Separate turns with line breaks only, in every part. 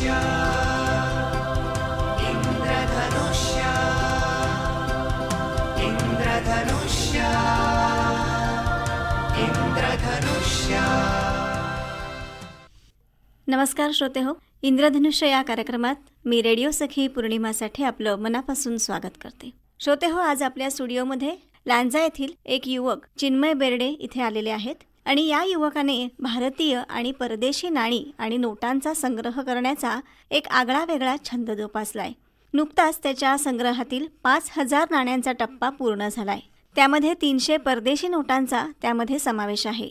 इंद्रधनुष्य इंद्रधनुष्य इंद्रधनुष्य इंद्रधनुष्य.
नमस्कार श्रोते हो, इंद्रधनुष्य या कार्यक्रमात मी रेडिओ सखी पूर्णिमा साठे आपलं मनापासून स्वागत करते. श्रोते हो, आज आपल्या स्टुडिओमध्ये लांजा येथील एक युवक चिन्मय बेर्डे इथे आलेले आहेत आणि या युवकाने भारतीय आणि परदेशी नाणी आणि नोटांचा संग्रह करण्याचा एक आगळा वेगळा छंद जोपासलाय. नुकताच त्याच्या संग्रहातील 5,000 नाण्यांचा टप्पा पूर्ण झालाय. त्यामध्ये 300 परदेशी नोटांचा त्यामध्ये समावेश आहे.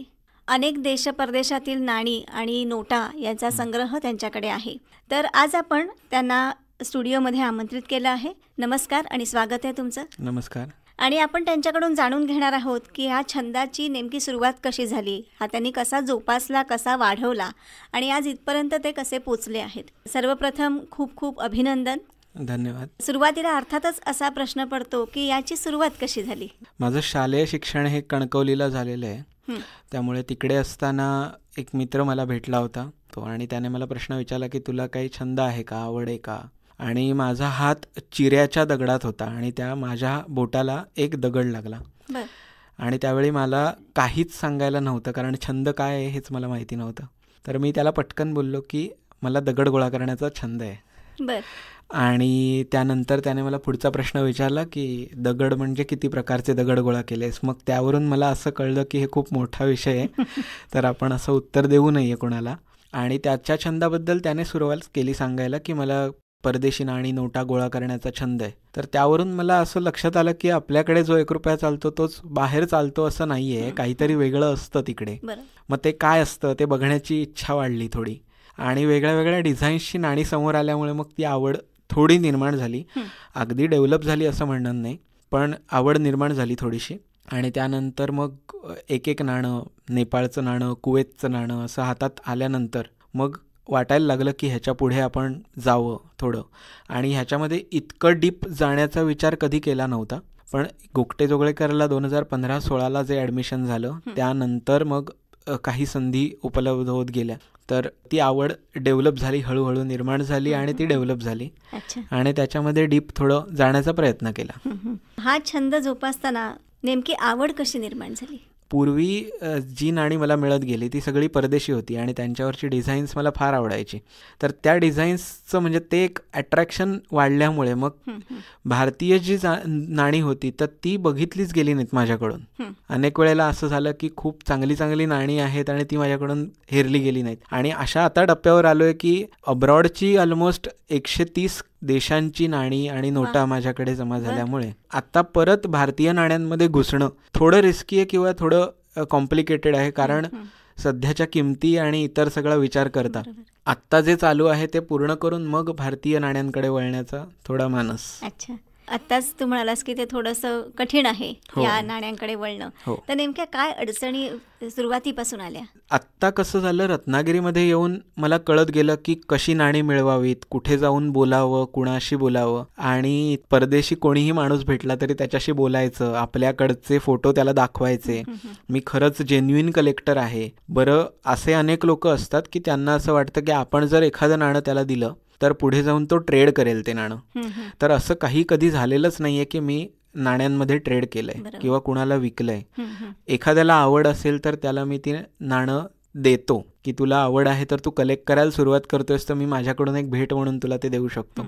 अनेक देश परदेशातील नाणी आणि नोटा यांचा संग्रह त्यांच्याकडे आहे. तर आज आपण त्यांना स्टुडिओमध्ये आमंत्रित केलं आहे. नमस्कार आणि स्वागत आहे तुमचं.
नमस्कार.
आणि आपण त्यांच्याकडून जाणून घेणार आहोत की ह्या छंदाची नेमकी सुरुवात कशी झाली, हा त्यांनी कसा जोपासला, कसा वाढवला आणि आज इथपर्यंत ते कसे पोचले आहेत. सर्वप्रथम खूप खूप अभिनंदन.
धन्यवाद.
सुरुवातीला अर्थातच असा प्रश्न पडतो की याची सुरुवात कशी झाली.
माझं शालेय शिक्षण हे कणकवलीला झालेलं आहे. त्यामुळे तिकडे असताना एक मित्र मला भेटला होता आणि त्याने मला प्रश्न विचारला की तुला काही छंद आहे का, आवड आहे का. आणि माझा हात चिऱ्याच्या दगडात होता आणि त्या माझ्या बोटाला एक दगड लागला. आणि त्यावेळी मला काहीच सांगायला नव्हतं, कारण छंद काय आहे हेच मला माहिती नव्हतं. तर मी त्याला पटकन बोललो की मला दगड गोळा करण्याचा छंद आहे. आणि त्यानंतर त्याने मला पुढचा प्रश्न विचारला की दगड म्हणजे किती प्रकारचे दगड गोळा केलेस. मग त्यावरून मला असं कळलं की हे खूप मोठा विषय आहे, तर आपण असं उत्तर देऊ नये कोणाला. आणि त्याच्या छंदाबद्दल त्याने सुरुवात केली सांगायला की मला परदेशी नाणी नोटा गोळा करण्याचा छंद आहे. तर त्यावरून मला असं लक्षात आलं की आपल्याकडे जो 1 रुपया चालतो तोच बाहेर चालतो असं नाही आहे, काहीतरी वेगळं असतं तिकडे. मग ते काय असतं ते बघण्याची इच्छा वाढली थोडी. आणि वेगळ्या वेगळ्या डिझाईन्सची नाणी समोर आल्यामुळे मग ती आवड थोडी निर्माण झाली. अगदी डेव्हलप झाली असं म्हणणार नाही, पण आवड निर्माण झाली थोडीशी. आणि त्यानंतर मग एक एक नाणं, नेपाळचं नाणं, कुवेतचं नाणं असं हातात आल्यानंतर मग वाटायला लागलं की ह्याच्या पुढे आपण जावं थोडं. आणि ह्याच्यामध्ये इतकं डीप जाण्याचा विचार कधी केला नव्हता. पण गोगटे जोगळेकरला 2015-16 जे ॲडमिशन झालं त्यानंतर मग काही संधी उपलब्ध होत गेल्या. तर ती आवड डेव्हलप झाली, हळूहळू निर्माण झाली आणि ती डेव्हलप झाली. आणि त्याच्यामध्ये डीप थोडं जाण्याचा प्रयत्न केला.
हा छंद जोपासताना नेमकी आवड कशी निर्माण झाली.
पूर्वी जी नाणी मला मिळत गेली ती सगळी परदेशी होती आणि त्यांच्यावरची डिझाईन्स मला फार आवडायची. तर त्या डिझाईन्सचं म्हणजे ते एक अट्रॅक्शन वाढल्यामुळे मग भारतीय जी नाणी होती तर ती बघितलीच गेली नाहीत माझ्याकडून. अनेक वेळेला असं झालं की खूप चांगली चांगली नाणी आहेत आणि ती माझ्याकडून हेरली गेली नाहीत. आणि अशा आता टप्प्यावर आलो आहे की अब्रॉडची ऑलमोस्ट 130 देशांची नाणी आणि नोटा माझ्याकडे जमा झाल्यामुळे आता परत भारतीय नाण्यांमध्ये घुसणं थोडं रिस्की आहे किंवा थोडं कॉम्प्लिकेटेड आहे, कारण सध्याच्या किमती आणि इतर सगळा विचार करता आत्ता जे चालू आहे ते पूर्ण करून मग भारतीय नाण्यांकडे वळण्याचा थोडा मानस.
अच्छा, आत्ताच तू म्हणालास की ते थोडंसं कठीण आहे या नाण्यांकडे वळणं. तर नेमक्या काय अडचणी सुरुवातीपासून आल्या.
आत्ता कसं झालं, रत्नागिरीमध्ये येऊन मला कळत गेलं की कशी नाणी मिळवावीत, कुठे जाऊन बोलावं, कुणाशी बोलावं. आणि परदेशी कोणीही माणूस भेटला तरी त्याच्याशी बोलायचं, आपल्याकडचे फोटो त्याला दाखवायचे, मी खरंच जेन्युइन कलेक्टर आहे. बरं, असे अनेक लोक असतात की त्यांना असं वाटतं की आपण जर एखादं नाणं त्याला दिलं तर पुढे जाऊन तो ट्रेड करेल ते नाणं. तर असं कधी झालेलंच नाहीये की मी नाण्यांमध्ये ट्रेड केलंय किंवा कुणाला विकलंय. एखाद्याला आवड असेल तर त्याला मी ती नाणं देतो की तुला आवड आहे तर तू कलेक्ट करायला सुरुवात करतोयस तर मी माझ्याकडून एक भेट म्हणून तुला ते देऊ शकतो.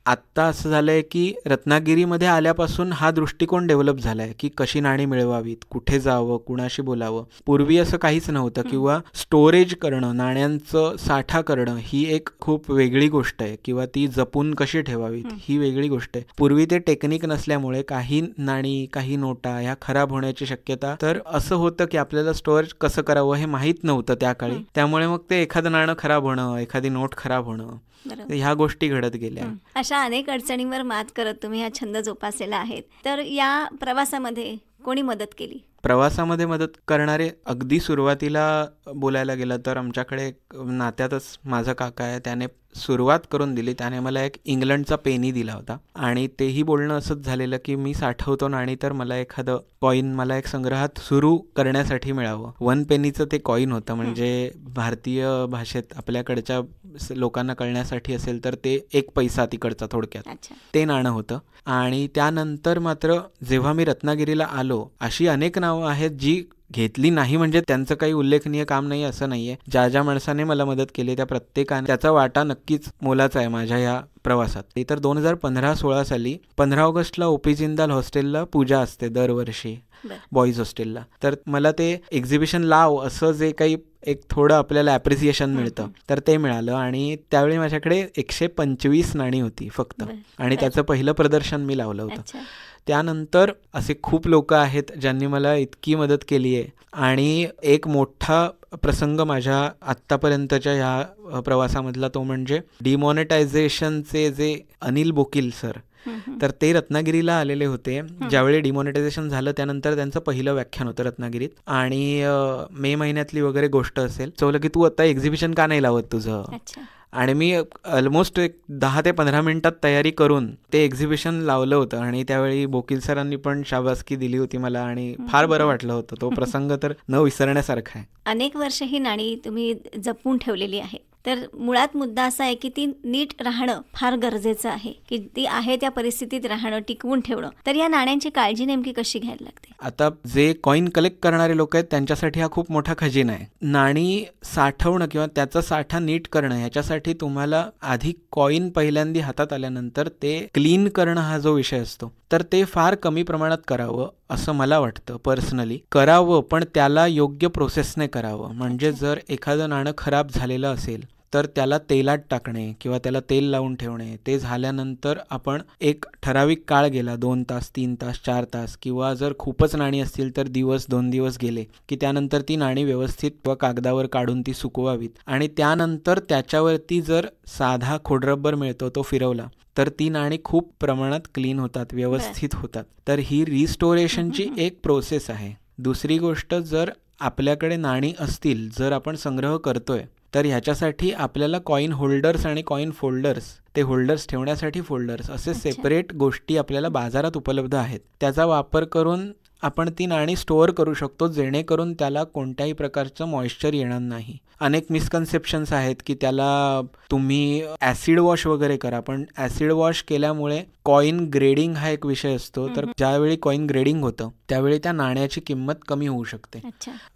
आत्ता असं झालंय की रत्नागिरीमध्ये आल्यापासून हा दृष्टिकोन डेव्हलप झालाय की कशी नाणी मिळवावीत, कुठे जावं, कुणाशी बोलावं. पूर्वी असं काहीच नव्हतं. किंवा स्टोरेज करणं, नाण्यांचं साठा करणं ही एक खूप वेगळी गोष्ट आहे किंवा ती जपून कशी ठेवावीत ही वेगळी गोष्ट आहे. पूर्वी ते टेक्निक नसल्यामुळे काही नाणी, काही नोटा ह्या खराब होण्याची शक्यता, तर असं होतं की आपल्याला स्टोरेज कसं करावं हे माहीत नव्हतं त्या काळी. त्यामुळे मग ते एखादं नाणं खराब होणं, एखादी नोट खराब होणं, ह्या गोष्टी घडत गेल्या.
अशा अनेक अडचणींवर मात करत तुम्ही हा छंद जोपासलेला आहे. तर या प्रवासामध्ये कोणी मदत केली.
प्रवासामध्ये मदत करणारे अगदी सुरुवातीला बोलायला गेलं तर आमच्याकडे नात्यातच माझा काका आहे, त्याने सुरुवात करून दिली. त्याने मला एक इंग्लंडचा पेनी दिला होता आणि तेही बोलणं असंच झालेलं की मी साठवतो नाणी, तर मला एखादं कॉईन मला एक संग्रहात सुरू करण्यासाठी मिळावं. 1 पेनीचं ते कॉईन होतं. म्हणजे भारतीय भाषेत आपल्याकडच्या लोकांना कळण्यासाठी असेल तर ते 1 पैसा तिकडचा थोडक्यात ते नाणं होतं. आणि त्यानंतर मात्र जेव्हा मी रत्नागिरीला आलो, अशी अनेक नावं आहेत जी घेतली नाही म्हणजे त्यांचं काही उल्लेखनीय काम नाही असं नाहीये. ज्या ज्या माणसाने मला मदत केली त्या प्रत्येकाने त्याचा वाटा नक्कीच मोलाचा आहे माझ्या या प्रवासात. तर 2015-16 साली 15 ऑगस्टला OP जिंदाल हॉस्टेलला पूजा असते दरवर्षी बॉईज हॉस्टेलला. तर मला ते एक्झिबिशन लाव असं जे काही एक थोडं आपल्याला ॲप्रिसिएशन मिळतं तर ते मिळालं. आणि त्यावेळी माझ्याकडे 125 नाणी होती फक्त आणि त्याचं पहिलं प्रदर्शन मी लावलं होतं. त्यानंतर असे खूप लोक आहेत ज्यांनी मला इतकी मदत केली आहे. आणि एक मोठा प्रसंग माझ्या आत्तापर्यंतच्या ह्या प्रवासामधला तो म्हणजे डिमॉनिटायझेशनचे जे अनिल बोकील सर, तर ते रत्नागिरीला आलेले होते. ज्यावेळी डिमॉनिटायझेशन झालं त्यानंतर त्यांचं पहिलं व्याख्यान होतं रत्नागिरीत आणि मे महिन्यातली वगैरे गोष्ट असेल. चवलं की तू आता एक्झिबिशन का नाही लावत तुझं. आणि मी ऑलमोस्ट एक 10 ते 15 मिनिटात तयारी करून ते एक्झिबिशन लावलं होतं. आणि त्यावेळी बोकील सरांनी पण शाबासकी दिली होती मला आणि फार बरं वाटलं होतं. तो प्रसंग तर न विसरण्यासारखा आहे.
अनेक वर्ष ही नाणी तुम्ही जपून ठेवलेली आहे. तर मुळात मुद्दा असा आहे की ती नीट राहणं फार गरजेचं आहे, की ती आहे त्या परिस्थितीत राहणं, टिकवून ठेवणं. तर या नाण्यांची काळजी नेमकी कशी घ्यायला लागते?
आता जे कॉईन कलेक्ट करणारे लोक आहेत त्यांच्यासाठी हा खूप मोठा खजिना आहे. नाणी साठवणं किंवा त्याचा साठा नीट करणं ह्याच्यासाठी तुम्हाला आधी कॉईन पहिल्यांदा हातात आल्यानंतर ते क्लीन करणं हा जो विषय असतो तर ते फार कमी प्रमाणात करावं असं मला वाटतं. पर्सनली करावं, पण त्याला योग्य प्रोसेसने करावं. म्हणजे जर एखादं नाणं खराब झालेलं असेल तर त्याला तेलात टाकणे किंवा त्याला तेल लावून ठेवणे. ते झाल्यानंतर आपण एक ठराविक काळ गेला, 2 तास 3 तास 4 तास किंवा जर खूपच नाणी असतील तर दिवस 2 दिवस गेले की त्यानंतर ती नाणी व्यवस्थित व कागदावर काढून ती सुकवावीत. आणि त्यानंतर त्याच्यावरती जर साधा खोडरबर मिळतो तो फिरवला तर ती नाणी खूप प्रमाणात क्लीन होतात, व्यवस्थित होतात. तर ही रिस्टोरेशनची एक प्रोसेस आहे. दुसरी गोष्ट, जर आपल्याकडे नाणी असतील, जर आपण संग्रह करतोय तर ह्याच्यासाठी आपल्याला कॉईन होल्डर्स आणि कॉईन फोल्डर्स, ते होल्डर्स ठेवण्यासाठी फोल्डर्स असे सेपरेट गोष्टी आपल्याला बाजारात उपलब्ध आहेत. त्याचा वापर करून आपण ती नाणी स्टोअर करू शकतो जेणेकरून त्याला कोणत्याही प्रकारचं मॉइश्चर येणार नाही. अनेक मिसकन्सेप्शन्स आहेत की त्याला तुम्ही ॲसिड वॉश वगैरे करा, पण ॲसिड वॉश केल्यामुळे कॉईन ग्रेडिंग हा एक विषय असतो. तर ज्यावेळी कॉईन ग्रेडिंग होतं त्यावेळी त्या नाण्याची किंमत कमी होऊ शकते.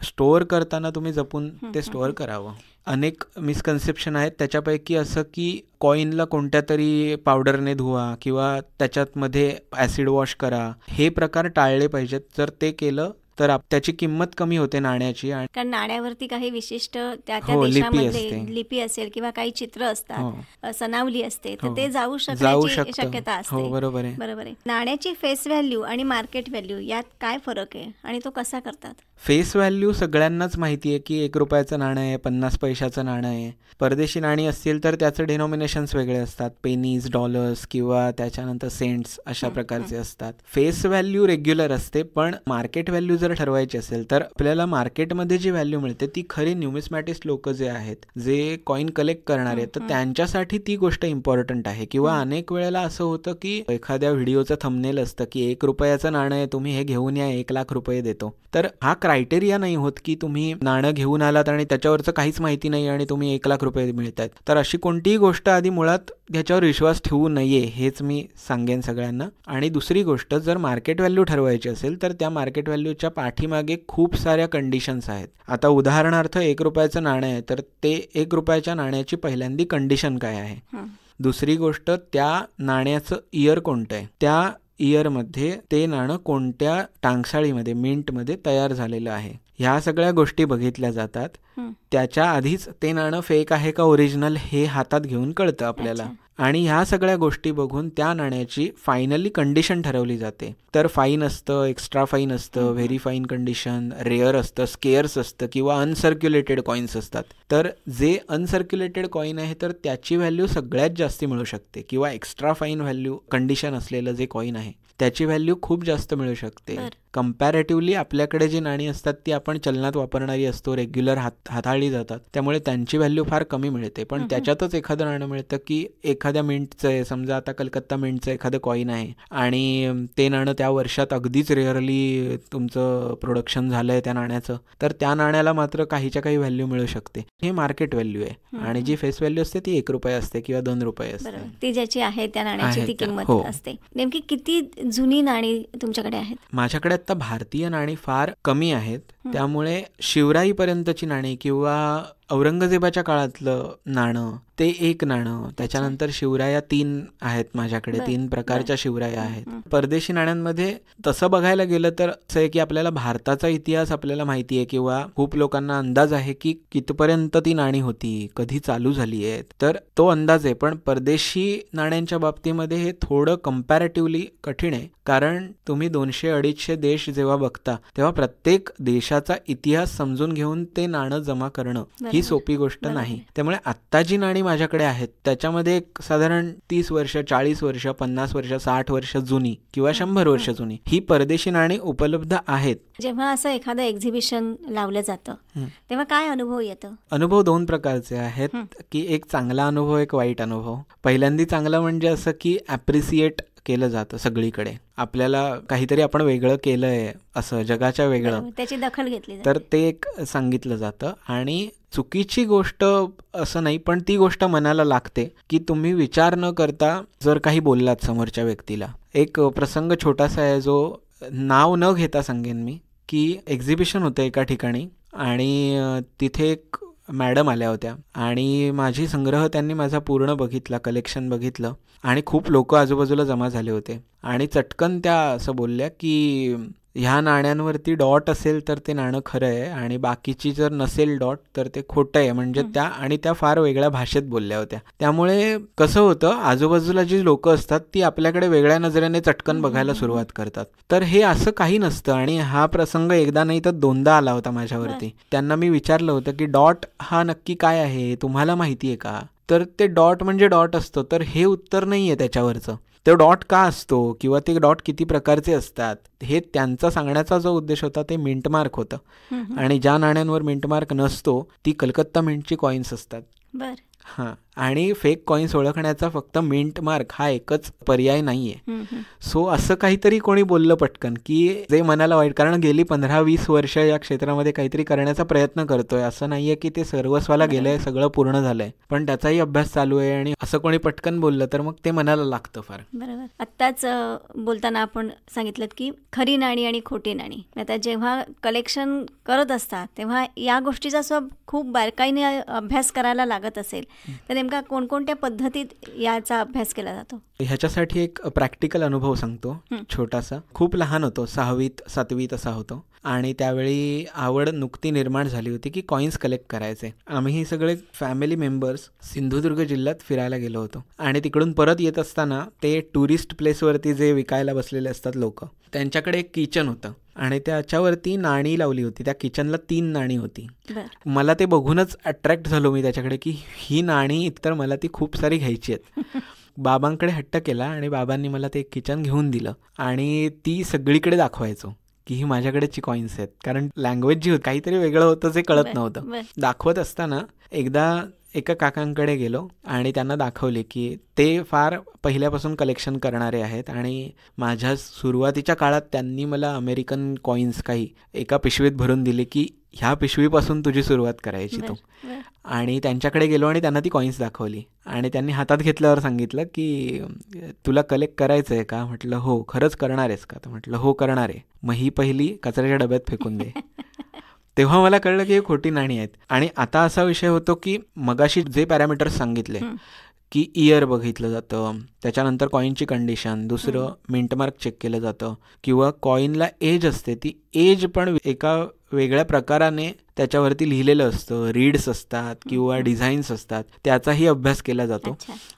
स्टोअर करताना तुम्ही जपून ते स्टोअर करावं. अनेक मिसकन्सेप्शन आहेत, त्याच्यापैकी असं की कॉईनला कोणत्या तरी पावडरने धुवा किंवा त्याच्यातमध्ये ॲसिड वॉश करा, हे प्रकार टाळले पाहिजेत. जर ते केलं तर त्याची किंमत कमी होते नाण्याची.
कारण नाण्यावरती काही विशिष्ट त्या देशामध्ये लिपी असेल किंवा काही चित्र असतात, सनावली असते, तर ते जाऊ शकण्याची शक्यता असते.
बरोबर आहे.
बरोबर आहे. नाण्याची फेस व्हॅल्यू आणि मार्केट व्हॅल्यू यात काय फरक आहे आणि तो कसा करतात?
फेस व्हॅल्यू सगळ्यांनाच माहिती आहे की 1 रुपयाचं नाणं आहे, 50 पैशाचं नाणं आहे. परदेशी नाणी असतील तर त्याचं डिनॉमिनेशन्स वेगळे असतात, पेनीज, डॉलर्स किंवा त्याच्यानंतर सेंट्स अशा प्रकारचे असतात. फेस व्हॅल्यू रेग्युलर असते, पण मार्केट व्हॅल्यू जर ठरवायची असेल तर आपल्याला मार्केटमध्ये जी व्हॅल्यू मिळते ती खरी न्यूमिस्मॅटिस्ट लोक जे आहेत, जे कॉईन कलेक्ट करणारे आहेत, तर त्यांच्यासाठी ती गोष्ट इम्पॉर्टंट आहे. किंवा अनेक वेळेला असं होतं की एखाद्या व्हिडिओचं थंबनेल असतं की 1 रुपयाचं नाणं आहे, तुम्ही हे घेऊन या, 1 लाख रुपये देतो. तर हा क्रायटेरिया नाही होत की तुम्ही नाणं घेऊन आलात आणि त्याच्यावरचं काहीच माहिती नाही आणि तुम्ही 1 लाख रुपये मिळत आहेत. तर अशी कोणतीही गोष्ट आधी मुळात ह्याच्यावर विश्वास ठेवू नये, हेच मी सांगेन सगळ्यांना. आणि दुसरी गोष्ट, जर मार्केट व्हॅल्यू ठरवायची असेल तर त्या मार्केट व्हॅल्यूच्या पाठीमागे खूप साऱ्या कंडिशन्स आहेत. आता उदाहरणार्थ 1 रुपयाचं नाणं आहे तर ते 1 रुपयाच्या नाण्याची पहिल्यांदी कंडिशन काय आहे. दुसरी गोष्ट, त्या नाण्याचं इयर कोणतं आहे, त्या इयरमध्ये ते नाणं कोणत्या टांगसाळीमध्ये, मिंटमध्ये तयार झालेलं आहे, ह्या सगळ्या गोष्टी बघितल्या जातात. त्याच्या आधीच ते नाणं फेक आहे का ओरिजिनल हे हातात घेऊन कळतं आपल्याला. आणि ह्या सगळ्या गोष्टी बघून त्या नाण्याची फायनली कंडिशन ठरवली जाते. तर फाईन असतं, एक्स्ट्रा फाईन असतं, व्हेरी फाईन कंडिशन, रेअर असतं, स्केअर्स असतं किंवा अनसर्क्युलेटेड कॉईन्स असतात. तर जे अनसर्क्युलेटेड कॉईन आहे तर त्याची व्हॅल्यू सगळ्यात जास्ती मिळू शकते किंवा एक्स्ट्रा फाईन व्हॅल्यू कंडिशन असलेलं जे कॉईन आहे त्याची व्हॅल्यू खूप जास्त मिळू शकते. कम्पॅरेटिव्हली आपल्याकडे जी नाणी असतात ती आपण चलनात वापरणारी असतो, रेग्युलर हाताळली जातात, त्यामुळे त्यांची व्हॅल्यू फार कमी मिळते. पण त्याच्यातच एखादं नाणं मिळतं की एखाद्या मिंटचं आहे, समजा आता कलकत्ता मिंटचं एखादं कॉईन आहे आणि ते नाणं त्या वर्षात अगदीच रेअरली तुमचं प्रोडक्शन झालंय त्या नाण्याचं, तर त्या नाण्याला मात्र काहीच्या काही व्हॅल्यू मिळू शकते. हे मार्केट व्हॅल्यू आहे आणि जी फेस व्हॅल्यू असते ती ₹1 असते किंवा ₹2 असते.
ती ज्याची आहे त्या नाण्याची ती किंमत असते. नेमकी किती जुनी नाणी तुमच्याकडे आहेत?
माझ्याकडे आता भारतीय नाणी फार कमी आहेत, त्यामुळे शिवराईपर्यंतची नाणी किंवा औरंगजेबाच्या काळातलं नाणं ते एक नाणं, त्याच्यानंतर शिवराया 3 आहेत माझ्याकडे, 3 प्रकारच्या शिवराया आहेत. परदेशी नाण्यांमध्ये तसं बघायला गेलं तर असं आहे की आपल्याला भारताचा इतिहास आपल्याला माहिती आहे किंवा खूप लोकांना अंदाज आहे की कितपर्यंत ती नाणी होती, कधी चालू झाली आहेत, तर तो अंदाज आहे. पण परदेशी नाण्यांच्या बाबतीमध्ये हे थोडं कम्पॅरेटिव्हली कठीण आहे, कारण तुम्ही 200-250 देश जेव्हा बघता तेव्हा प्रत्येक देशाचा इतिहास समजून घेऊन ते नाणं जमा करणं ही सोपी गोष्ट नाही. त्यामुळे आत्ता जी नाणी माझ्याकडे आहेत त्याच्यामध्ये एक साधारण 30 वर्ष, 40 वर्ष, 50 वर्ष, 60 वर्ष जुनी किंवा 100 वर्ष जुनी ही परदेशी नाणी उपलब्ध आहेत.
जेव्हा असं एखादं एक्झिबिशन लावलं जातं तेव्हा काय अनुभव येतं?
अनुभव 2 प्रकारचे आहेत की एक चांगला अनुभव, एक वाईट अनुभव. पहिल्यांदा चांगलं म्हणजे असं की ॲप्रिसिएट केलं जातं सगळीकडे, आपल्याला काहीतरी आपण वेगळं केलंय असं, जगाच्या वेगळं,
त्याची दखल घेतली
तर ते एक सांगितलं जातं. आणि चुकीची गोष्ट असं नाही, पण ती गोष्ट मनाला लागते की तुम्ही विचार न करता जर काही बोललात समोरच्या व्यक्तीला. एक प्रसंग छोटासा आहे जो नाव न घेता सांगेन मी, की एक्झिबिशन होतं एका ठिकाणी आणि तिथे एक मॅडम आल्या होत्या आणि माझी संग्रह त्यांनी माझा पूर्ण बघितला, कलेक्शन बघितलं आणि खूप लोक आजूबाजूला जमा झाले होते आणि चटकन त्या असं बोलल्या की ह्या नाण्यांवरती डॉट असेल तर ते नाणं खरं आहे आणि बाकीची जर नसेल डॉट तर ते खोटं आहे. म्हणजे त्या फार वेगळ्या भाषेत बोलल्या होत्या. त्यामुळे कसं होतं, आजूबाजूला जी लोक असतात ती आपल्याकडे वेगळ्या नजरेने चटकन बघायला सुरुवात करतात. तर हे असं काही नसतं आणि हा प्रसंग एकदा नाही तर 2दा आला होता माझ्यावरती. त्यांना मी विचारलं होतं की डॉट हा नक्की काय आहे, तुम्हाला माहिती आहे का? तर ते डॉट म्हणजे डॉट असतो, तर हे उत्तर नाही आहे त्याच्यावरचं. तो डॉट का असतो किंवा ते डॉट किती प्रकारचे असतात हे त्यांचा सांगण्याचा जो उद्देश होता ते मिंटमार्क होतं. आणि ज्या नाण्यांवर मिंटमार्क नसतो ती कलकत्ता मिंटची कॉईन्स असतात.
बर.
हां, आणि फेक कॉईन्स ओळखण्याचा फक्त मिंट मार्क हा एकच पर्याय नाहीये. सो असं काहीतरी कोणी बोललं पटकन की जे मनाला वाईट, कारण गेली 15-20 वर्ष या क्षेत्रामध्ये काहीतरी करण्याचा प्रयत्न करतोय, असं नाहीये की ते सर्वस्वाला गेलंय, सगळं पूर्ण झालंय, पण त्याचाही अभ्यास चालू आहे आणि असं कोणी पटकन बोललं तर मग ते मनाला लागतं फार.
बरोबर. आत्ताच बोलताना आपण सांगितलं की खरी नाणी आणि खोटी नाणी. आता जेव्हा कलेक्शन करत असतात तेव्हा या गोष्टीचा खूप बारकाईने अभ्यास करायला लागत असेल, तर नेमका कोणकोणत्या पद्धतीत याचा अभ्यास केला जातो?
ह्याच्यासाठी एक प्रॅक्टिकल अनुभव सांगतो छोटासा. खूप लहान होतो, 6वीत 7वीत असा होतो आणि त्यावेळी आवड नुकती निर्माण झाली होती की कॉईन्स कलेक्ट करायचे. आम्ही सगळे फॅमिली मेंबर्स सिंधुदुर्ग जिल्ह्यात फिरायला गेलो होतो आणि तिकडून परत येत असताना ते टुरिस्ट प्लेसवरती जे विकायला बसलेले असतात लोक, त्यांच्याकडे एक किचन होतं आणि त्याच्यावरती नाणी लावली होती. त्या किचनला 3 नाणी होती. मला ते बघूनच अट्रॅक्ट झालो मी त्याच्याकडे की ही नाणी तर मला ती खूप सारी घ्यायची आहेत. बाबांकडे हट्ट केला आणि बाबांनी मला ते किचन घेऊन दिलं आणि ती सगळीकडे दाखवायचो की ही माझ्याकडेची कॉईन्स आहेत, कारण लँग्वेज जी होती काहीतरी वेगळं होतं जे कळत नव्हतं. दाखवत असताना एकदा एका काकांकडे गेलो आणि त्यांना दाखवले की ते फार पहिल्यापासून कलेक्शन करणारे आहेत आणि माझ्या सुरुवातीच्या काळात त्यांनी मला अमेरिकन कॉईन्स काही एका पिशवीत भरून दिले की ह्या पिशवीपासून तुझी सुरुवात करायची तू. आणि त्यांच्याकडे गेलो आणि त्यांना ती कॉईन्स दाखवली आणि त्यांनी हातात घेतल्यावर सांगितलं की तुला कलेक्ट करायचं आहे का? म्हटलं हो. खरंच करणार आहेस का? तर म्हटलं हो करणार आहे. मग ही पहिली कचऱ्याच्या डब्यात फेकून दे. तेव्हा मला कळलं की हे खोटी नाणी आहेत. आणि आता असा विषय होतो की मगाशी जे पॅरामीटर्स सांगितले की इयर बघितलं जातं, त्याच्यानंतर कॉईनची कंडिशन, दुसरं मिंटमार्क चेक केलं जातं किंवा कॉईनला एज असते, ती एज पण एका वेगळ्या प्रकाराने त्याच्यावरती लिहिलेलं असतं, रीड्स असतात किंवा डिझाईन्स असतात, त्याचाही अभ्यास केला जातो.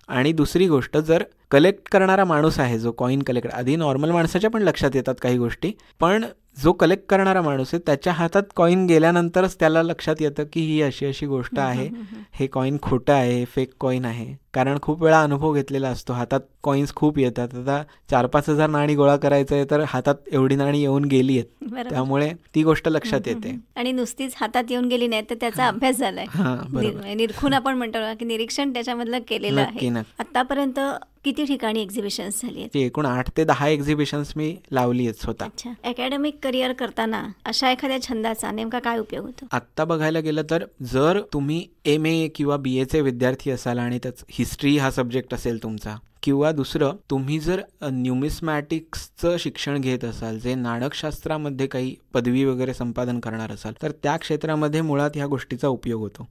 आणि दुसरी गोष्ट, जर कलेक्ट करणारा माणूस आहे जो कॉईन कलेक्ट, आधी नॉर्मल माणसाच्या पण लक्षात येतात काही गोष्टी, पण जो कलेक्ट करणारा माणूस आहे त्याच्या हातात कॉईन गेल्यानंतरच त्याला लक्षात येतं की ही अशी अशी गोष्ट आहे, हे कॉईन खोटं आहे, फेक कॉईन आहे. कारण खूप वेळा अनुभव घेतलेला असतो. हातात कॉईन्स खूप येतात. आता 4-5 हजार नाणी गोळा करायचं आहे तर हातात एवढी नाणी येऊन गेली आहेत,
बरोबर.
त्यामुळे ती गोष्ट लक्षात येते.
आणि नुसतीच हातात येऊन गेली नाही तर त्याचा अभ्यास झालाय.
हां, बरोबर.
निरखून आपण म्हणतो ना की निरीक्षण त्याच्यामधलं केलेलं
नक्की,
आहे.
नक्की.
आतापर्यंत किती ठिकाणी एक्झिबिशन्स झाली आहेत?
ती एकूण 8 ते 10 एक्झिबिशन्स मी लावली आहेत स्वतः.
अच्छा. अकॅडमिक करिअर करताना अशा एखाद्या छंदाचा नेमका काय उपयोग होतो?
आत्ता बघायला गेलं तर जर तुम्ही MA किंवा BAचे विद्यार्थी असाल आणि त्याच हिस्ट्री हा सब्जेक्ट असेल तुमचा, किंवा दुसरं तुम्ही जर न्यूमिस्मॅटिक्सचं शिक्षण घेत असाल, जे नाणकशास्त्रामध्ये काही पदवी वगैरे संपादन करणार असाल, तर त्या क्षेत्रामध्ये मुळात ह्या गोष्टीचा उपयोग होतो.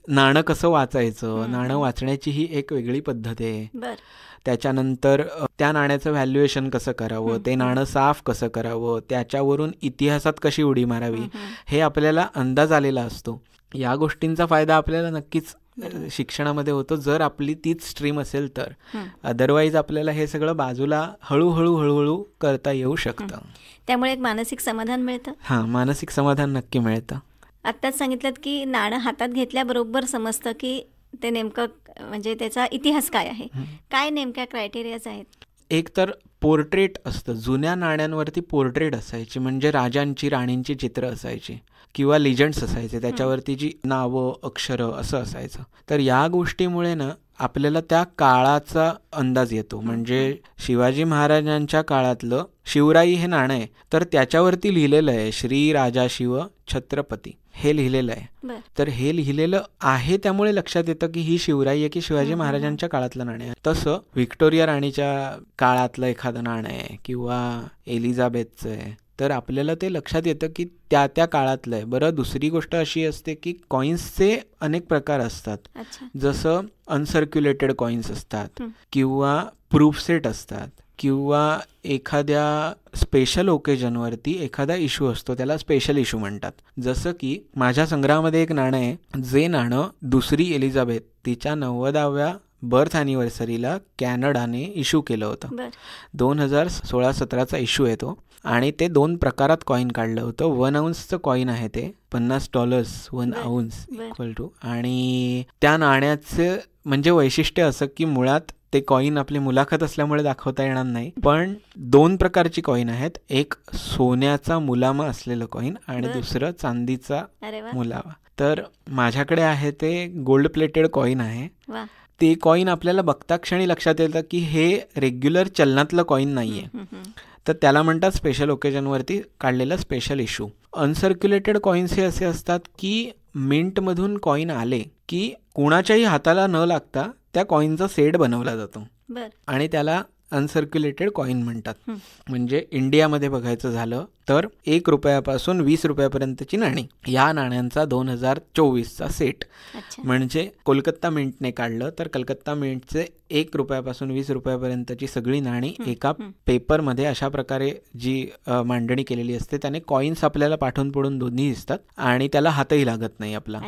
नाणं कसं वाचायचं, नाणं वाचण्याची ही एक वेगळी पद्धत आहे.
बर.
त्याच्यानंतर त्या नाण्याचं व्हॅल्युएशन कसं करावं, ते नाणं साफ कसं करावं, त्याच्यावरून इतिहासात कशी उडी मारावी, हे आपल्याला अंदाज आलेला असतो. या गोष्टींचा फायदा आपल्याला नक्कीच शिक्षणामध्ये होतो जर आपली तीच स्ट्रीम असेल तर. अदरवाईज आपल्याला हे सगळं बाजूला हळूहळू करता येऊ शकतं.
त्यामुळे एक मानसिक समाधान मिळतं.
हां, मानसिक समाधान नक्की मिळतं.
आत्ताच सांगितलं की नाणं हातात घेतल्याबरोबर समजतं की ते नेमकं म्हणजे त्याचा इतिहास काय आहे, काय नेमक्या क्रायटेरियाज आहेत?
एक तर पोर्ट्रेट असतं. जुन्या नाण्यांवरती पोर्ट्रेट असायची, म्हणजे राजांची राणींची चित्र असायची किंवा लिजंड्स असायचे, त्याच्यावरती जी नावं अक्षरं असं असायचं. तर या गोष्टीमुळे ना आपल्याला त्या काळाचा अंदाज येतो. म्हणजे शिवाजी महाराजांच्या काळातलं शिवराई हे नाणं आहे, तर त्याच्यावरती लिहिलेलं आहे श्री राजा शिव छत्रपती हे लिहिलेलं आहे. तर हे लिहिलेलं आहे त्यामुळे लक्षात येतं की ही शिवराई आहे की शिवाजी महाराजांच्या काळातलं नाणं आहे. तसं व्हिक्टोरिया राणीच्या काळातलं एखादं नाणं आहे किंवा एलिझाबेथचं आहे, तर आपल्याला ते लक्षात येतं की त्या त्या काळातलं आहे. बरं, दुसरी गोष्ट अशी असते की कॉईन्सचे अनेक प्रकार असतात. जसं अनसर्क्युलेटेड कॉईन्स असतात किंवा प्रूफ सेट असतात किंवा एखाद्या स्पेशल ओकेजनवरती एखादा इश्यू असतो, त्याला स्पेशल इश्यू म्हणतात. जसं की माझ्या संग्रहामध्ये एक नाणं आहे, जे नाणं दुसरी एलिझाबेथ तिच्या 90व्या बर्थ ॲनिव्हर्सरीला कॅनडाने इश्यू केलं होतं. 2016-17चा इश्यू आहे तो. आणि ते 2 प्रकारात कॉईन काढलं होतं. 1 आऊन्सचं कॉईन आहे ते, $50 1 आऊन्स इक्वल टू. आणि त्या नाण्याचं म्हणजे वैशिष्ट्य असं की मुळात ते कॉईन आपली मुलाखत असल्यामुळे दाखवता येणार नाही, पण 2 प्रकारची कॉईन आहेत. एक सोन्याचा मुलामा असलेलं कॉईन आणि दुसरं चांदीचा मुलामा. तर माझ्याकडे आहे ते गोल्ड प्लेटेड कॉईन आहे. ते कॉईन आपल्याला बघता क्षणी लक्षात येतं की हे रेग्युलर चलनातलं कॉईन नाही आहे, तर त्याला म्हणतात स्पेशल ओकेजनवरती काढलेलं स्पेशल इश्यू. अनसर्क्युलेटेड कॉईन्स हे असे असतात की मिंटमधून कॉईन आले की कुणाच्याही हाताला न लागता त्या कॉईनचा सेट बनवला जातो आणि त्याला अनसर्क्युलेटेड कॉईन म्हणतात. म्हणजे इंडियामध्ये बघायचं झालं तर 1 रुपयापासून 20 रुपयापर्यंतची नाणी, या नाण्यांचा 2024चा सेट. म्हणजे कोलकाता मिंटने काढलं तर कलकत्ता मिंटचे 1 रुपयापासून 20 रुपयापर्यंतची सगळी नाणी एका पेपरमध्ये अशा प्रकारे जी मांडणी केलेली असते, त्याने कॉईन्स आपल्याला पाठून पुढून दोन्ही दिसतात आणि त्याला हातही लागत नाही आपला.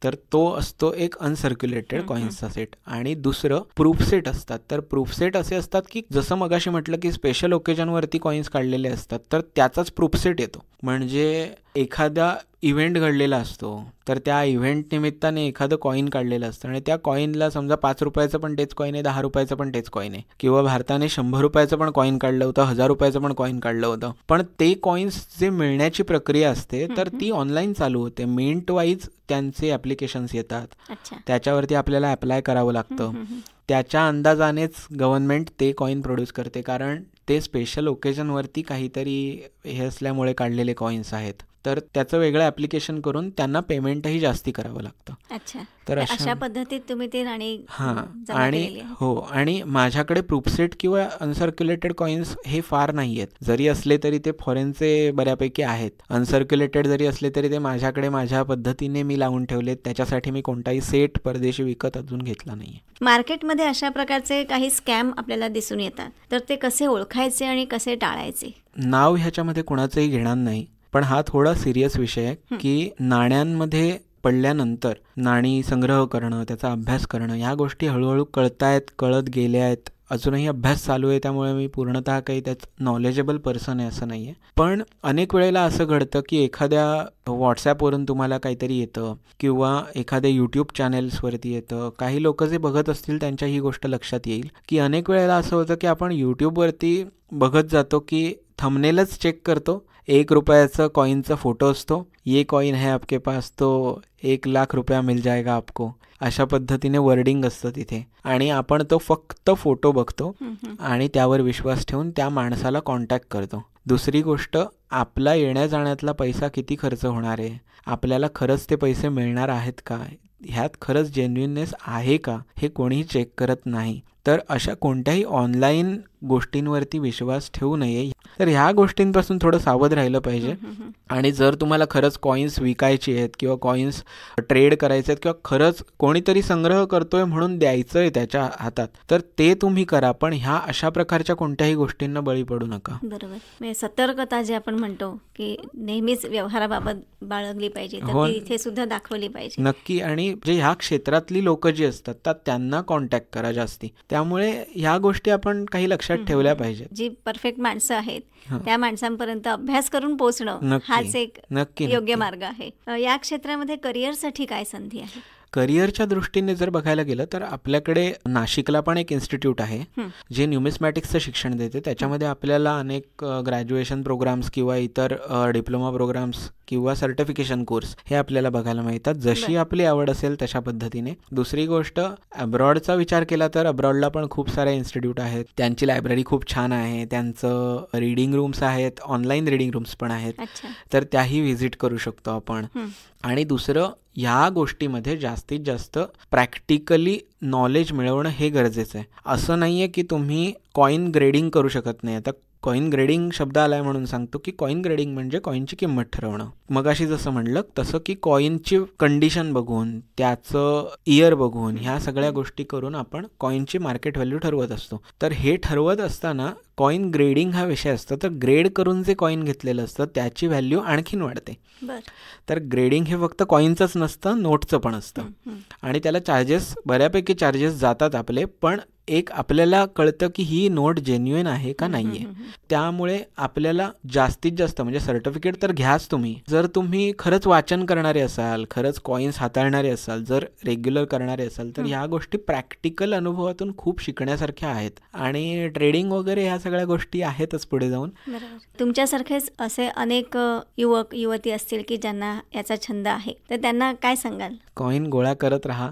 तर तो असतो एक अनसर्क्युलेटेड कॉईन्सचा सेट. आणि दुसरं प्रूफ सेट असतात. तर प्रूफ सेट असे असतात की जसं मगाशी म्हटलं की स्पेशल ओकेजनवरती कॉईन्स काढलेले असतात, तर त्याचाच प्रूफ सेट येतो. म्हणजे एखादा इव्हेंट घडलेला असतो, तर त्या इव्हेंट निमित्ताने एखादं कॉईन काढलेलं असतं आणि त्या कॉईनला समजा 5 रुपयाचं पण तेच कॉईन आहे, 10 रुपयाचं पण तेच कॉईन आहे, किंवा भारताने 100 रुपयाचं पण कॉईन काढलं होतं, 1000 रुपयाचं पण कॉईन काढलं होतं. पण ते कॉईन्स जे मिळण्याची प्रक्रिया असते तर ती ऑनलाईन चालू होते. मिंट वाईज त्यांचे ॲप्लिकेशन्स येतात, त्याच्यावरती आपल्याला अप्लाय करावं लागतं. त्याच्या अंदाजानेच गव्हर्नमेंट ते कॉईन प्रोड्यूस करते, कारण ते स्पेशल ओकेजनवरती काहीतरी हे असल्यामुळे काढलेले कॉईन्स आहेत. तर त्याचं वेगळं ॲप्लिकेशन करून त्यांना पेमेंटही जास्ती करावं लागतं.
तर अशा पद्धतीत तुम्ही ते नाणी
आणि हो, आणि माझ्याकडे प्रूफसेट किंवा अनसर्क्युलेटेड कॉईन्स हे फार नाही आहेत. जरी असले तरी ते फॉरेनचे बऱ्यापैकी आहेत. अनसर्क्युलेटेड जरी असले तरी ते माझ्याकडे माझ्या पद्धतीने मी लावून ठेवलेत. त्याच्यासाठी मी कोणताही सेट परदेशी विकत अजून घेतला नाही.
मार्केटमध्ये अशा प्रकारचे काही स्कॅम आपल्याला दिसून येतात, तर ते कसे ओळखायचे आणि कसे टाळायचे?
नाव ह्याच्यामध्ये कुणाचंही घेणार नाही, पण हा थोडा सिरियस विषय आहे की नाण्यांमध्ये पडल्यानंतर नाणी संग्रह करणं, त्याचा अभ्यास करणं, ह्या गोष्टी हळूहळू कळत गेल्या आहेत अजूनही अभ्यास चालू आहे, त्यामुळे मी पूर्णतः काही त्यात नॉलेजेबल पर्सन आहे असं नाही आहे. पण अनेक वेळेला असं घडतं की एखाद्या व्हॉट्सॲपवरून तुम्हाला काहीतरी येतं किंवा एखाद्या यूट्यूब चॅनेल्सवरती येतं. काही लोक जे बघत असतील त्यांच्या ही गोष्ट लक्षात येईल की अनेक वेळेला असं होतं की आपण यूट्यूबवरती बघत जातो की थंबनेलच चेक करतो, 1 रुपयाचा कॉईनचा फोटो असतो, ये कॉईन है आपके पास तो 1,00,000 रुपया मिल जाएगा आपको, अशा पद्धतीने वर्डिंग असतं तिथे. आणि आपण तो फक्त फोटो बघतो आणि त्यावर विश्वास ठेवून त्या माणसाला कॉन्टॅक्ट करतो. दुसरी गोष्ट, आपला येण्या जाण्यातला पैसा किती खर्च होणार आहे, आपल्याला खरंच ते पैसे मिळणार आहेत का, ह्यात खरंच जेन्युइननेस आहे का, हे कोणीही चेक करत नाही. तर अशा कोणत्याही ऑनलाईन गोष्टींवरती विश्वास ठेवू नये. तर ह्या गोष्टींपासून थोडं सावध राहिलं पाहिजे. आणि जर तुम्हाला खरंच कॉईन्स विकायची आहेत किंवा कॉईन्स ट्रेड करायचे आहेत किंवा खरंच कोणीतरी संग्रह करतोय म्हणून द्यायचं आहे त्याच्या हातात, तर ते तुम्ही करा. पण ह्या अशा प्रकारच्या कोणत्याही गोष्टींना बळी पडू नका.
बरोबर. म्हणजे सतर्कता जे आपण म्हणतो की नेहमीच व्यवहाराबाबत बाळगली पाहिजे, तर ती इथे सुद्धा दाखवली पाहिजे.
नक्की. आणि जे ह्या क्षेत्रातली लोक जी असतात तर त्यांना कॉन्टॅक्ट करा जास्ती. त्यामुळे ह्या गोष्टी आपण काही लक्षात ठेवल्या पाहिजे.
जी परफेक्ट माणसं आहेत त्या माणसांपर्यंत अभ्यास करून पोहोचणं हाच एक योग्य मार्ग आहे. या क्षेत्रामध्ये करिअरसाठी काय संधी आहे?
करिअरच्या दृष्टीने जर बघायला गेलं तर आपल्याकडे नाशिकला पण एक इन्स्टिट्यूट आहे जे न्यूमिस्मॅटिक्सचं शिक्षण देते. त्याच्यामध्ये आपल्याला अनेक ग्रॅज्युएशन प्रोग्राम्स किंवा इतर डिप्लोमा प्रोग्राम्स किंवा सर्टिफिकेशन कोर्स हे आपल्याला बघायला मिळतात, जशी आपली आवड असेल तशा पद्धतीने. दुसरी गोष्ट, अब्रॉडचा विचार केला तर अब्रॉडला पण खूप सारे इन्स्टिट्यूट आहेत, त्यांची लायब्ररी खूप छान आहे, त्यांचं रीडिंग रूम्स आहेत, ऑनलाईन रीडिंग रूम्स पण आहेत, तर त्याही व्हिजिट करू शकतो आपण. आणि दुसरं, ह्या गोष्टीमध्ये जास्तीत जास्त प्रॅक्टिकली नॉलेज मिळवणं हे गरजेचं आहे. असं नाही आहे की तुम्ही कॉईन ग्रेडिंग करू शकत नाही. आता कॉईन ग्रेडिंग शब्द आलाय म्हणून सांगतो की कॉईन ग्रेडिंग म्हणजे कॉईनची किंमत ठरवणं. मगाशी जसं म्हणलं तसं की कॉईनची कंडिशन बघून, त्याचं इयर बघून, ह्या सगळ्या गोष्टी करून आपण कॉईनची मार्केट व्हॅल्यू ठरवत असतो. तर हे ठरवत असताना कॉईन ग्रेडिंग हा विषय असतो. तर ग्रेड करून जे कॉईन घेतलेलं असतं त्याची व्हॅल्यू आणखीन वाढते. तर ग्रेडिंग हे फक्त कॉईनचंच नसतं, नोटचं पण असतं. आणि त्याला चार्जेस, बऱ्यापैकी चार्जेस जातात आपले, पण एक आपल्याला कळतं की ही नोट जेन्युइन आहे का नाही आहे. त्यामुळे आपल्याला जास्तीत जास्त, म्हणजे सर्टिफिकेट तर घ्याच तुम्ही, जर तुम्ही खरंच वाचन करणारे असाल, खरंच कॉईन्स हाताळणारे असाल, जर रेग्युलर करणारे असाल, तर ह्या गोष्टी प्रॅक्टिकल अनुभवातून खूप शिकण्यासारख्या आहेत. आणि ट्रेडिंग वगैरे ह्या सगळ्या गोष्टी आहेतच पुढे जाऊन.
तुमच्यासारखेच असे अनेक युवक युवती असतील की ज्यांना याचा छंद आहे, तर त्यांना काय सांगाल?
कॉईन गोळा करत राहा,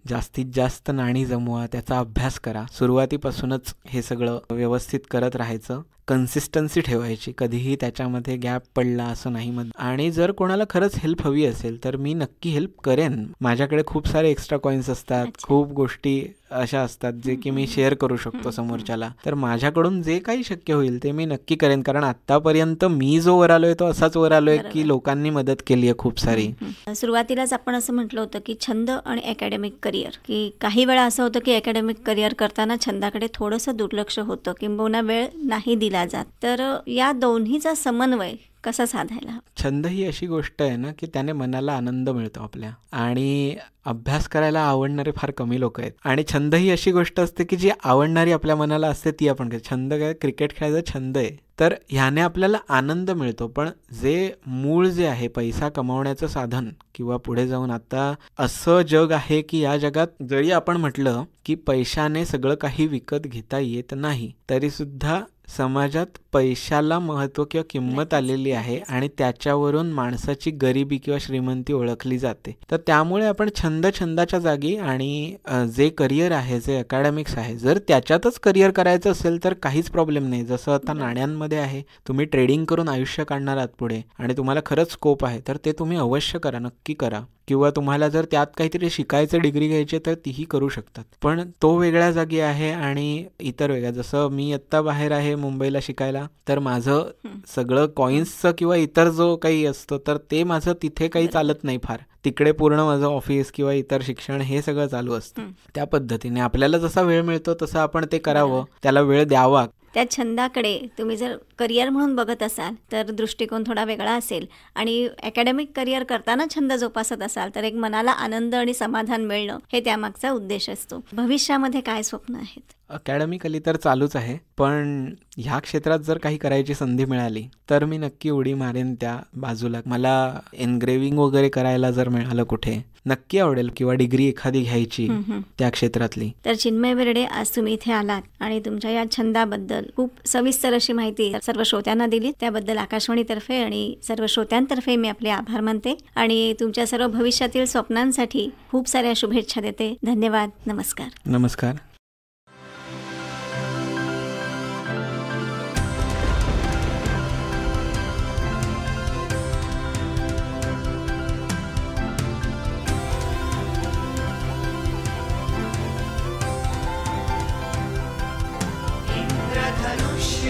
जास्तीत जास्त नाणी जमवा, त्याचा अभ्यास करा. सुरुवातीपासूनच हे सगळं व्यवस्थित करत राहायचं, कन्सिस्टन्सी ठेवायची, कधीही त्याच्यामध्ये गॅप पडला असं नाही. आणि जर कोणाला खरंच हेल्प हवी असेल तर मी नक्की हेल्प करेन. माझ्याकडे खूप सारे एक्स्ट्रा कॉईन्स असतात, खूप गोष्टी अशा असतात जे की मी शेअर करू शकतो समोरच्याला. तर माझ्याकडून जे काही शक्य होईल ते मी नक्की करेन, कारण आतापर्यंत मी जो वर आलोय तो असाच वर आलोय की लोकांनी मदत केली आहे खूप सारी.
सुरुवातीलाच आपण असं म्हटलं होतं की छंद आणि अकॅडमिक करिअर, की काही वेळा असं होतं की अकॅडमिक करिअर करताना छंदाकडे थोडंसं दुर्लक्ष होतं किंबहुना वेळ नाही दिला जात. तर या दोन्हीचा समन्वय कसा साधायला?
छंद ही अशी गोष्ट आहे ना की त्याने मनाला आनंद मिळतो आपल्या, आणि अभ्यास करायला आवडणारे फार कमी लोक आहेत. आणि छंद ही अशी गोष्ट असते की जी आवडणारी आपल्या मनाला असते ती आपण करतो. छंद काय, क्रिकेट खेळायचा छंद आहे, तर ह्याने आपल्याला आनंद मिळतो. पण जे मूळ जे आहे पैसा कमावण्याचं साधन, किंवा पुढे जाऊन आता असं जग आहे की या जगात जरी आपण म्हटलं की पैशाने सगळं काही विकत घेता येत नाही, तरी सुद्धा समाजात पैशाला महत्त्व किंवा किंमत आलेली आहे आणि त्याच्यावरून माणसाची गरिबी किंवा श्रीमंती ओळखली जाते. तर त्यामुळे आपण छंदाच्या जागी आणि जे करिअर आहे, जे अकॅडमिक्स आहे, जर त्याच्यातच करिअर करायचं असेल तर काहीच प्रॉब्लेम नाही. जसं आता नाण्यांमध्ये आहे, तुम्ही ट्रेडिंग करून आयुष्य काढणार आहात पुढे आणि तुम्हाला खरंच स्कोप आहे तर ते तुम्ही अवश्य करा, नक्की करा. किंवा तुम्हाला जर त्यात काहीतरी शिकायचं, डिग्री घ्यायची तर तीही करू शकतात. पण तो वेगळ्या जागी आहे आणि इतर वेगळ्या. जसं मी आत्ता बाहेर आहे मुंबईला शिकायला, तर माझं सगळं कॉईन्सचं किंवा इतर जो काही असतो तर ते माझं तिथे काही चालत नाही फार. तिकडे पूर्ण माझं ऑफिस किंवा इतर शिक्षण हे सगळं चालू असतं. त्या पद्धतीने आपल्याला जसा वेळ मिळतो तसं आपण ते करावं, त्याला वेळ द्यावा.
त्या छंदाकडे तुम्ही जर करिअर म्हणून बघत असाल तर दृष्टिकोन थोडा वेगळा असेल, आणि अकॅडमिक करिअर करताना छंद जोपासत असाल तर एक मनाला आनंद आणि समाधान मिळणं हे त्यामागचा उद्देश असतो. भविष्यामध्ये काय स्वप्न आहेत?
अकॅडमिकली तर चालूच आहे, पण ह्या क्षेत्रात जर काही करायची संधी मिळाली तर मी नक्की उडी मारेन त्या बाजूला. मला एनग्रेविंग वगैरे करायला जर मिळालं कुठे नक्की आवडेल, किंवा डिग्री एखादी घ्यायची त्या क्षेत्रातली.
तर चिन्मय बेर्डे, आज तुम्ही इथे आलात आणि तुमच्या या छंदाबद्दल खूप सविस्तर अशी माहिती सर्व श्रोत्यांना दिली. त्याबद्दल आकाशवाणीतर्फे आणि सर्व श्रोत्यांतर्फे मी आपले आभार मानते आणि तुमच्या सर्व भविष्यातील स्वप्नांसाठी खूप साऱ्या शुभेच्छा देते. धन्यवाद. नमस्कार.
नमस्कार.
इंद्रधनुष्य